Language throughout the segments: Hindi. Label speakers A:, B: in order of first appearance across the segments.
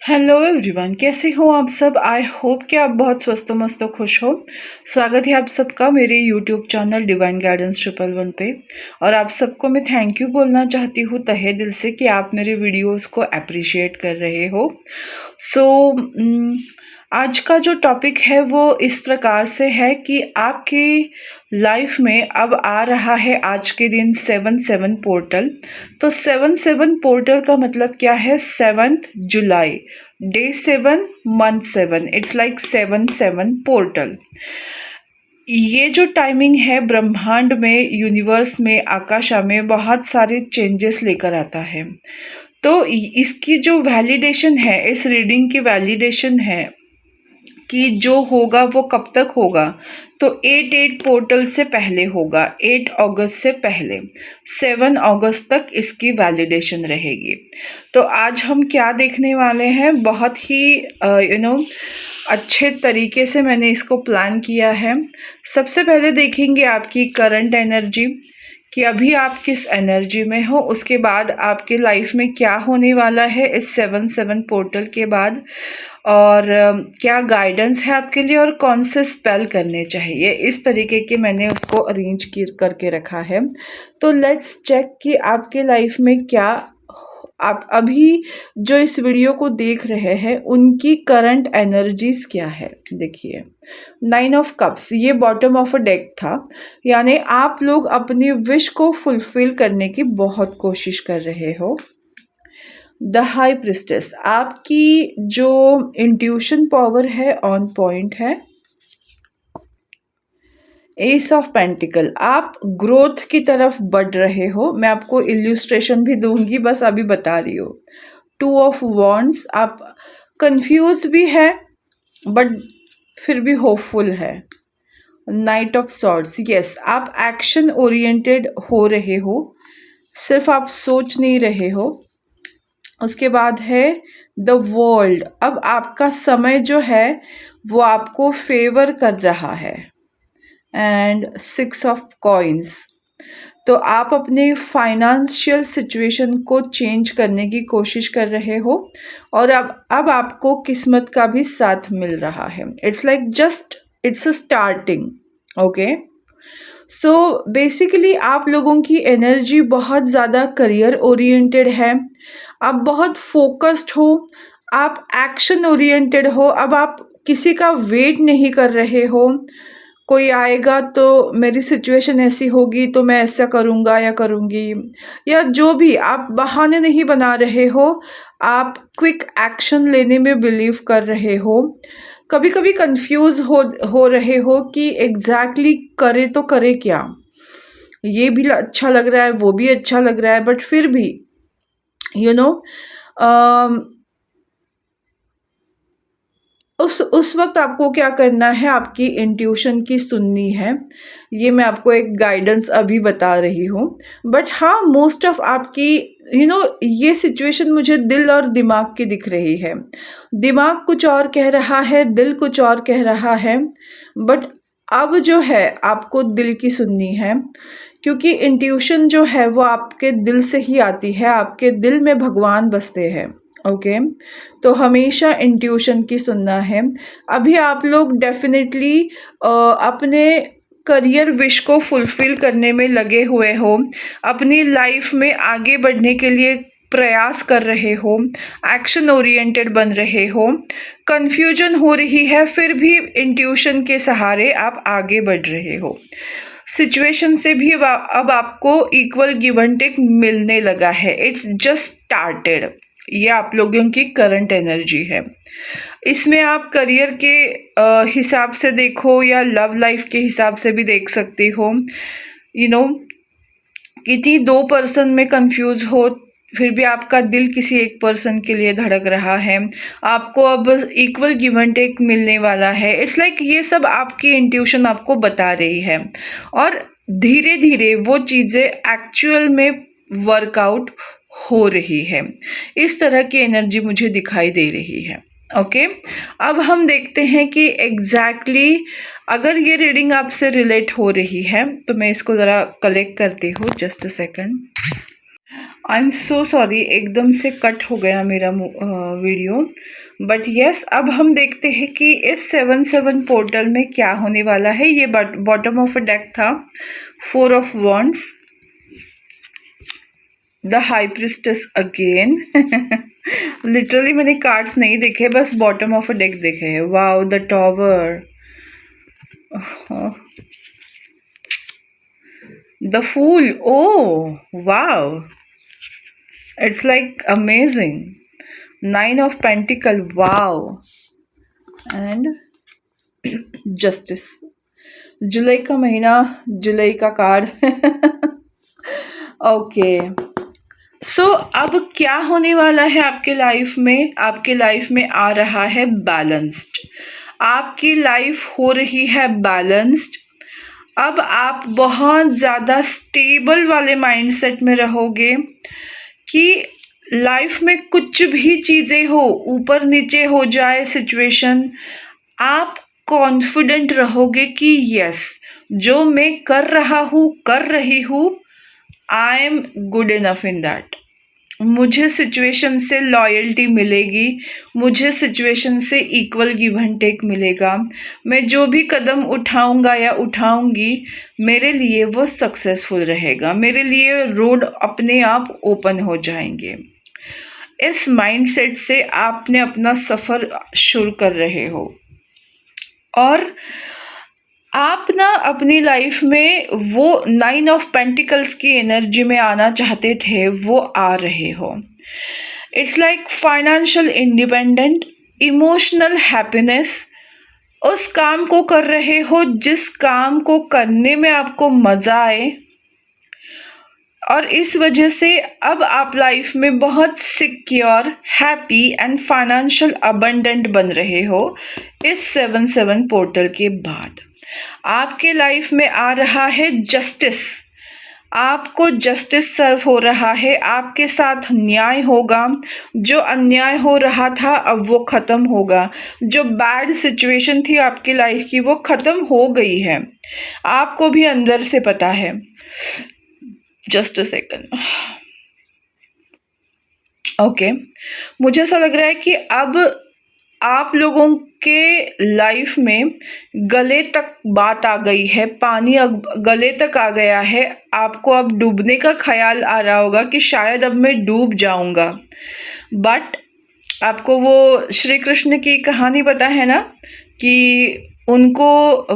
A: हेलो एवरीवन, कैसे हो आप सब। आई होप कि आप बहुत स्वस्थ मस्त खुश हो। स्वागत है आप सबका मेरे यूट्यूब चैनल डिवाइन गाइडेंस 111 पे। और आप सबको मैं थैंक यू बोलना चाहती हूँ तहे दिल से कि आप मेरे वीडियोस को अप्रिशिएट कर रहे हो। आज का जो टॉपिक है वो इस प्रकार से है कि आपकी लाइफ में अब आ रहा है आज के दिन 7/7 पोर्टल। तो 7/7 पोर्टल का मतलब क्या है? 7th July, day 7, month 7, it's like 7/7 portal. ये जो टाइमिंग है ब्रह्मांड में, यूनिवर्स में, आकाशा में बहुत सारे चेंजेस लेकर आता है। तो इसकी जो वैलिडेशन है, इस रीडिंग की वैलिडेशन है कि जो होगा वो कब तक होगा, तो 8/8 पोर्टल से पहले होगा, 8 अगस्त से पहले 7 अगस्त तक इसकी वैलिडेशन रहेगी। तो आज हम क्या देखने वाले हैं, बहुत ही अच्छे तरीके से मैंने इसको प्लान किया है। सबसे पहले देखेंगे आपकी करंट एनर्जी कि अभी आप किस एनर्जी में हो, उसके बाद आपके लाइफ में क्या होने वाला है इस 7/7 पोर्टल के बाद, और क्या गाइडेंस है आपके लिए और कौन से स्पेल करने चाहिए। इस तरीके के मैंने उसको अरेंज करके रखा है। तो लेट्स चेक कि आपके लाइफ में क्या, आप अभी जो इस वीडियो को देख रहे हैं उनकी करंट एनर्जीज क्या है। देखिए, 9 ऑफ कप्स, ये बॉटम ऑफ अ डेक था, यानी आप लोग अपनी विश को फुलफिल करने की बहुत कोशिश कर रहे हो। द हाई प्रिस्टेस, आपकी जो इंट्यूशन पावर है ऑन पॉइंट है। एस ऑफ पेंटिकल, आप ग्रोथ की तरफ बढ़ रहे हो। मैं आपको इल्यूस्ट्रेशन भी दूंगी, बस अभी बता रही हूँ। 2 ऑफ वॉन्ड्स, आप कंफ्यूज भी है बट फिर भी होपफुल है। नाइट ऑफ सॉर्ड्स, यस, आप एक्शन ओरिएंटेड हो रहे हो, सिर्फ आप सोच नहीं रहे हो। उसके बाद है द वर्ल्ड, अब आपका समय जो है वो आपको फेवर कर रहा है। एंड 6 ऑफ कॉइन्स, तो आप अपने फाइनेंशियल सिचुएशन को चेंज करने की कोशिश कर रहे हो और अब आपको किस्मत का भी साथ मिल रहा है। It's like just it's a starting. Okay, so basically आप लोगों की एनर्जी बहुत ज़्यादा करियर ओरिएंटेड है। आप बहुत फोकस्ड हो, आप एक्शन ओरिएंटेड हो। अब आप किसी का वेट नहीं कर रहे हो, कोई आएगा तो मेरी सिचुएशन ऐसी होगी तो मैं ऐसा करूँगा या करूँगी, या जो भी, आप बहाने नहीं बना रहे हो, आप क्विक एक्शन लेने में बिलीव कर रहे हो। कभी कभी कंफ्यूज हो रहे हो कि एग्जैक्टली करे तो करे क्या, ये भी अच्छा लग रहा है वो भी अच्छा लग रहा है, बट फिर भी यू नो उस वक्त आपको क्या करना है, आपकी इंट्यूशन की सुननी है। ये मैं आपको एक गाइडेंस अभी बता रही हूँ। बट हाँ, मोस्ट ऑफ आपकी ये सिचुएशन मुझे दिल और दिमाग की दिख रही है। दिमाग कुछ और कह रहा है, दिल कुछ और कह रहा है, बट अब जो है आपको दिल की सुननी है, क्योंकि इंट्यूशन जो है वो आपके दिल से ही आती है। आपके दिल में भगवान बसते हैं। ओके, तो हमेशा इंट्यूशन की सुनना है। अभी आप लोग डेफिनेटली अपने करियर विश को फुलफिल करने में लगे हुए हो, अपनी लाइफ में आगे बढ़ने के लिए प्रयास कर रहे हो, एक्शन ओरिएंटेड बन रहे हो। कंफ्यूजन हो रही है, फिर भी इंट्यूशन के सहारे आप आगे बढ़ रहे हो। सिचुएशन से भी अब आपको इक्वल गिव एंड टेक मिलने लगा है। It's just started. ये आप लोगों की करंट एनर्जी है। इसमें आप करियर के हिसाब से देखो या लव लाइफ के हिसाब से भी देख सकते हो। किसी 2 पर्सन में कंफ्यूज हो, फिर भी आपका दिल किसी एक पर्सन के लिए धड़क रहा है। आपको अब इक्वल गिव एंड टेक मिलने वाला है। इट्स लाइक ये सब आपकी इंट्यूशन आपको बता रही है, और धीरे धीरे वो चीज़ें एक्चुअल में वर्कआउट हो रही है। इस तरह की एनर्जी मुझे दिखाई दे रही है। ओके, अब हम देखते हैं कि एग्जैक्टली अगर ये रीडिंग आपसे रिलेट हो रही है तो मैं इसको ज़रा कलेक्ट करती हूँ। Just a second. I am so sorry, एकदम से कट हो गया मेरा वीडियो। बट यस, अब हम देखते हैं कि इस 7-7 पोर्टल में क्या होने वाला है। ये बॉटम ऑफ अ डेक था, 4 of wands, the high priestess again. Literally मैंने कार्ड्स नहीं देखे, बस बॉटम ऑफ अ डेक देखे हैं। Wow, the tower, the fool, oh wow, it's like amazing. 9 of pentacle, wow, and justice. जुलाई का महीना, जुलाई का कार्ड। ओके, सो अब क्या होने वाला है आपके लाइफ में? आपके लाइफ में आ रहा है बैलेंस्ड। आपकी लाइफ हो रही है बैलेंस्ड। अब आप बहुत ज़्यादा स्टेबल वाले माइंडसेट में रहोगे कि लाइफ में कुछ भी चीज़ें हो, ऊपर नीचे हो जाए सिचुएशन, आप कॉन्फिडेंट रहोगे कि यस, जो मैं कर रहा हूँ, कर रही हूँ, I am good enough in that. मुझे सिचुएशन से लॉयल्टी मिलेगी, मुझे सिचुएशन से इक्वल गिव एंड टेक मिलेगा। मैं जो भी कदम उठाऊंगा या उठाऊंगी, मेरे लिए वो सक्सेसफुल रहेगा, मेरे लिए रोड अपने आप ओपन हो जाएंगे। इस माइंडसेट से आपने अपना सफ़र शुरू कर रहे हो, और आप ना अपनी लाइफ में वो 9 ऑफ पेंटिकल्स की एनर्जी में आना चाहते थे, वो आ रहे हो। It's like financial independent, emotional happiness. उस काम को कर रहे हो जिस काम को करने में आपको मज़ा आए, और इस वजह से अब आप लाइफ में बहुत secure, happy and financial abundant बन रहे हो। इस 7-7 पोर्टल के बाद आपके लाइफ में आ रहा है जस्टिस। आपको जस्टिस सर्व हो रहा है, आपके साथ न्याय होगा। जो अन्याय हो रहा था अब वो ख़त्म होगा। जो बैड सिचुएशन थी आपकी लाइफ की, वो ख़त्म हो गई है, आपको भी अंदर से पता है। Just a second. ओके, मुझे ऐसा लग रहा है कि अब आप लोगों के लाइफ में गले तक बात आ गई है, पानी गले तक आ गया है। आपको अब डूबने का ख्याल आ रहा होगा कि शायद अब मैं डूब जाऊंगा। बट आपको वो श्री कृष्ण की कहानी पता है ना, कि उनको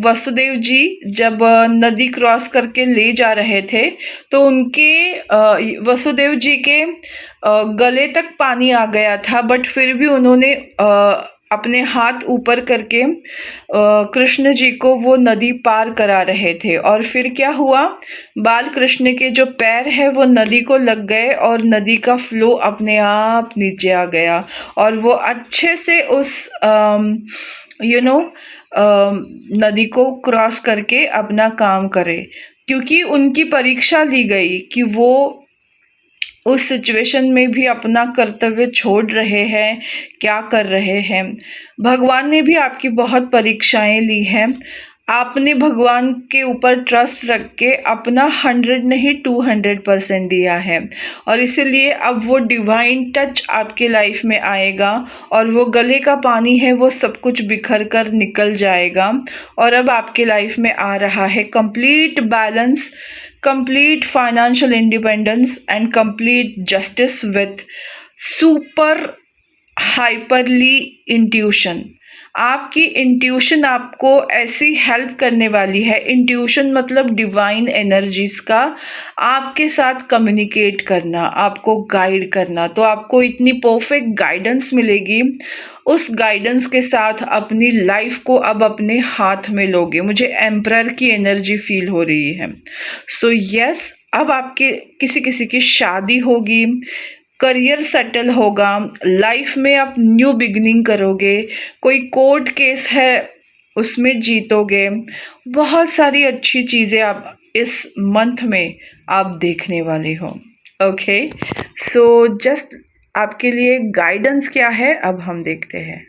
A: वसुदेव जी जब नदी क्रॉस करके ले जा रहे थे, तो उनके वसुदेव जी के गले तक पानी आ गया था, बट फिर भी उन्होंने अपने हाथ ऊपर करके कृष्ण जी को वो नदी पार करा रहे थे। और फिर क्या हुआ, बाल कृष्ण के जो पैर है वो नदी को लग गए, और नदी का फ्लो अपने आप नीचे आ गया, और वो अच्छे से उस नदी को क्रॉस करके अपना काम करे, क्योंकि उनकी परीक्षा ली गई कि वो उस सिचुएशन में भी अपना कर्तव्य छोड़ रहे हैं, क्या कर रहे हैं। भगवान ने भी आपकी बहुत परीक्षाएं ली हैं। आपने भगवान के ऊपर ट्रस्ट रख के अपना 100 नहीं 200% दिया है, और इसीलिए अब वो डिवाइन टच आपके लाइफ में आएगा, और वो गले का पानी है वो सब कुछ बिखर कर निकल जाएगा। और अब आपके लाइफ में आ रहा है complete balance, complete financial independence and complete justice with super hyperly intuition। आपकी इंट्यूशन आपको ऐसी हेल्प करने वाली है। इंट्यूशन मतलब डिवाइन एनर्जीज का आपके साथ कम्युनिकेट करना, आपको गाइड करना। तो आपको इतनी परफेक्ट गाइडेंस मिलेगी, उस गाइडेंस के साथ अपनी लाइफ को अब अपने हाथ में लोगे। मुझे एम्परर की एनर्जी फील हो रही है। सो यस, अब आपके किसी किसी की शादी होगी, करियर सेटल होगा, लाइफ में आप न्यू बिगनिंग करोगे, कोई कोर्ट केस है उसमें जीतोगे। बहुत सारी अच्छी चीज़ें आप इस मंथ में आप देखने वाले हो। ओके, सो जस्ट आपके लिए गाइडेंस क्या है अब हम देखते हैं।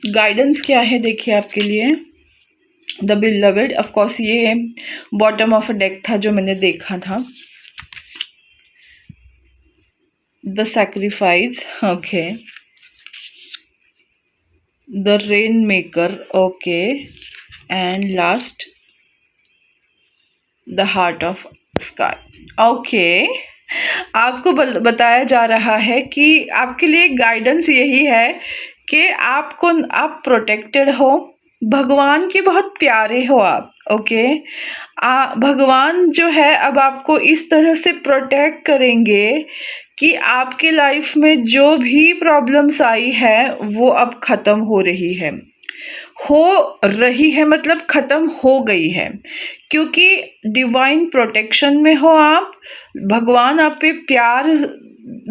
A: गाइडेंस क्या है देखिए आपके लिए। द बिलव्ड, ऑफ कोर्स ये बॉटम ऑफ अ डेक था जो मैंने देखा था। the sacrifice, okay, the rainmaker, okay, and last the heart of sky, okay. आपको बताया जा रहा है कि आपके लिए गाइडेंस यही है कि आप प्रोटेक्टेड हो, भगवान के बहुत प्यारे हो आप, ओके। भगवान जो है अब आपको इस तरह से प्रोटेक्ट करेंगे कि आपके लाइफ में जो भी प्रॉब्लम्स आई है वो अब ख़त्म हो रही है मतलब ख़त्म हो गई है, क्योंकि डिवाइन प्रोटेक्शन में हो आप। भगवान आप पे प्यार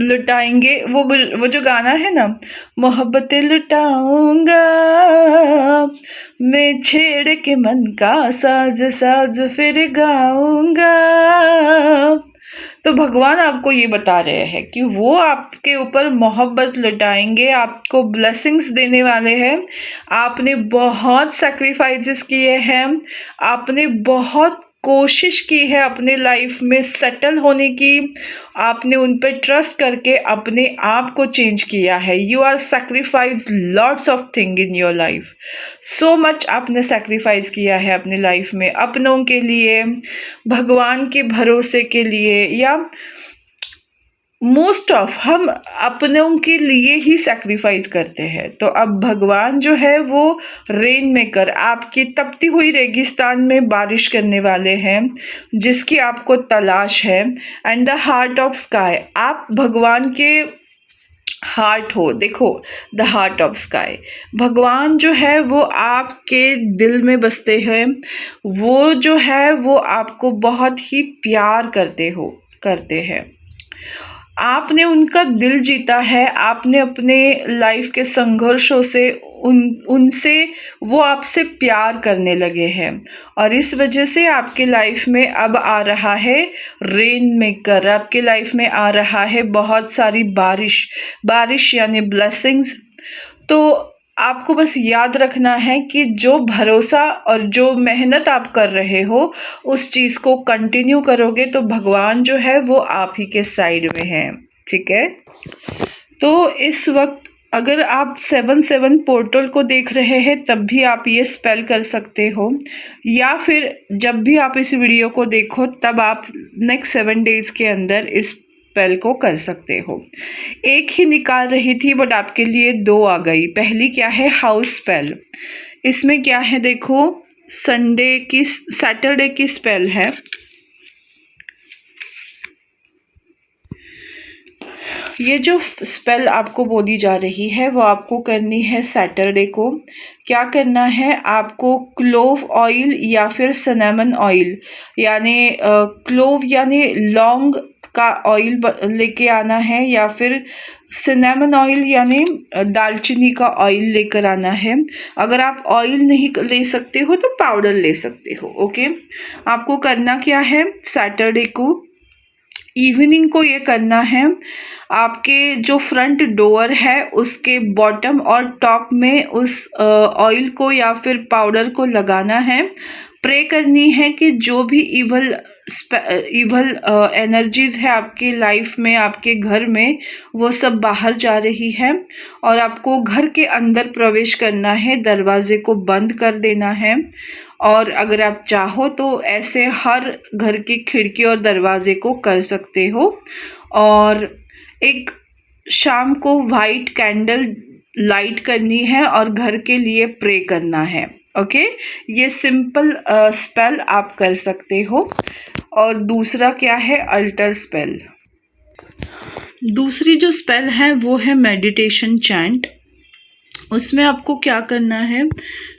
A: लुटाएंगे। वो जो गाना है ना, मोहब्बतें लुटाऊंगा मैं छेड़ के मन का साज साज फिर गाऊंगा। तो भगवान आपको ये बता रहे हैं कि वो आपके ऊपर मोहब्बत लुटाएंगे, आपको ब्लेसिंग्स देने वाले हैं। आपने बहुत सैक्रिफाइसेस किए हैं, आपने बहुत कोशिश की है अपने लाइफ में सेटल होने की, आपने उन पर ट्रस्ट करके अपने आप को चेंज किया है। You are sacrifice lots of thing in your life, so much आपने सैक्रिफाइस किया है अपने लाइफ में, अपनों के लिए, भगवान के भरोसे के लिए, या मोस्ट ऑफ हम अपनों के लिए ही सैक्रिफाइस करते हैं। तो अब भगवान जो है वो रेन मेकर, आपकी तपती हुई रेगिस्तान में बारिश करने वाले हैं जिसकी आपको तलाश है। And the heart of sky, आप भगवान के हार्ट हो। देखो, द हार्ट ऑफ स्काई, भगवान जो है वो आपके दिल में बसते हैं। वो जो है वो आपको बहुत ही प्यार करते हैं। आपने उनका दिल जीता है, आपने अपने लाइफ के संघर्षों से उनसे वो आपसे प्यार करने लगे हैं, और इस वजह से आपके लाइफ में अब आ रहा है रेन मेकर, आपके लाइफ में आ रहा है बहुत सारी बारिश यानी ब्लेसिंग्स। तो आपको बस याद रखना है कि जो भरोसा और जो मेहनत आप कर रहे हो उस चीज़ को कंटिन्यू करोगे तो भगवान जो है वो आप ही के साइड में है, ठीक है। तो इस वक्त अगर आप 7-7 पोर्टल को देख रहे हैं तब भी आप ये स्पेल कर सकते हो, या फिर जब भी आप इस वीडियो को देखो तब आप नेक्स्ट 7 डेज़ के अंदर इस स्पेल को कर सकते हो। एक ही निकाल रही थी बट आपके लिए 2 आ गई। पहली क्या है, हाउस स्पेल। इसमें क्या है देखो, सैटरडे की स्पेल है। ये जो स्पेल आपको बोली जा रही है वो आपको करनी है सैटरडे को। क्या करना है आपको, क्लोव ऑयल या फिर सिनेमन ऑयल, यानी क्लोव यानी लौंग का ऑयल लेके आना है, या फिर सिनेमन ऑयल यानी दालचीनी का ऑयल लेकर आना है। अगर आप ऑयल नहीं ले सकते हो तो पाउडर ले सकते हो, ओके। आपको करना क्या है, सैटरडे को इवनिंग को ये करना है। आपके जो फ्रंट डोर है उसके बॉटम और टॉप में उस ऑयल को या फिर पाउडर को लगाना है। प्रे करनी है कि जो भी इवल एनर्जीज़ है आपकी लाइफ में, आपके घर में, वो सब बाहर जा रही है और आपको घर के अंदर प्रवेश करना है, दरवाजे को बंद कर देना है। और अगर आप चाहो तो ऐसे हर घर की खिड़की और दरवाजे को कर सकते हो। और एक शाम को वाइट कैंडल लाइट करनी है और घर के लिए प्रे करना है, ओके। ये सिंपल स्पेल आप कर सकते हो। और दूसरा क्या है, अल्टर स्पेल। दूसरी जो स्पेल है वो है मेडिटेशन चैंट। उसमें आपको क्या करना है,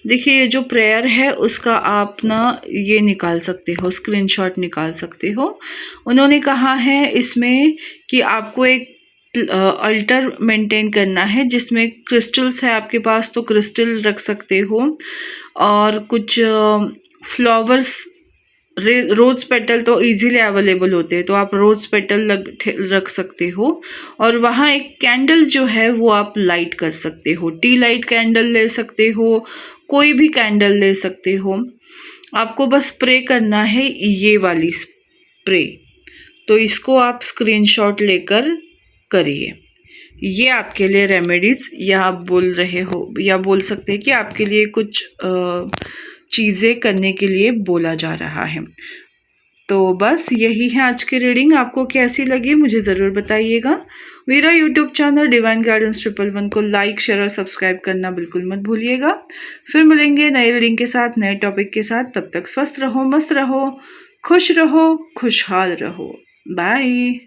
A: देखिए ये जो प्रेयर है उसका आप ना ये निकाल सकते हो, स्क्रीनशॉट निकाल सकते हो। उन्होंने कहा है इसमें कि आपको एक अल्टर मेंटेन करना है जिसमें क्रिस्टल्स है आपके पास तो क्रिस्टल रख सकते हो, और कुछ फ्लावर्स, रोज़ पेटल तो इजीली अवेलेबल होते हैं तो आप रोज़ पेटल रख सकते हो। और वहाँ एक कैंडल जो है वो आप लाइट कर सकते हो, टी लाइट कैंडल ले सकते हो, कोई भी कैंडल ले सकते हो। आपको बस प्रे करना है ये वाली प्रे। तो इसको आप स्क्रीनशॉट लेकर करिए। ये आपके लिए रेमेडीज़ या आप बोल रहे हो या बोल सकते हैं कि आपके लिए कुछ चीज़ें करने के लिए बोला जा रहा है। तो बस यही है आज की रीडिंग। आपको कैसी लगी मुझे ज़रूर बताइएगा। मेरा यूट्यूब चैनल डिवाइन गाइडेंस 111 को लाइक, शेयर और सब्सक्राइब करना बिल्कुल मत भूलिएगा। फिर मिलेंगे नई रीडिंग के साथ, नए टॉपिक के साथ। तब तक स्वस्थ रहो, मस्त रहो, खुश रहो, खुशहाल रहो। बाय।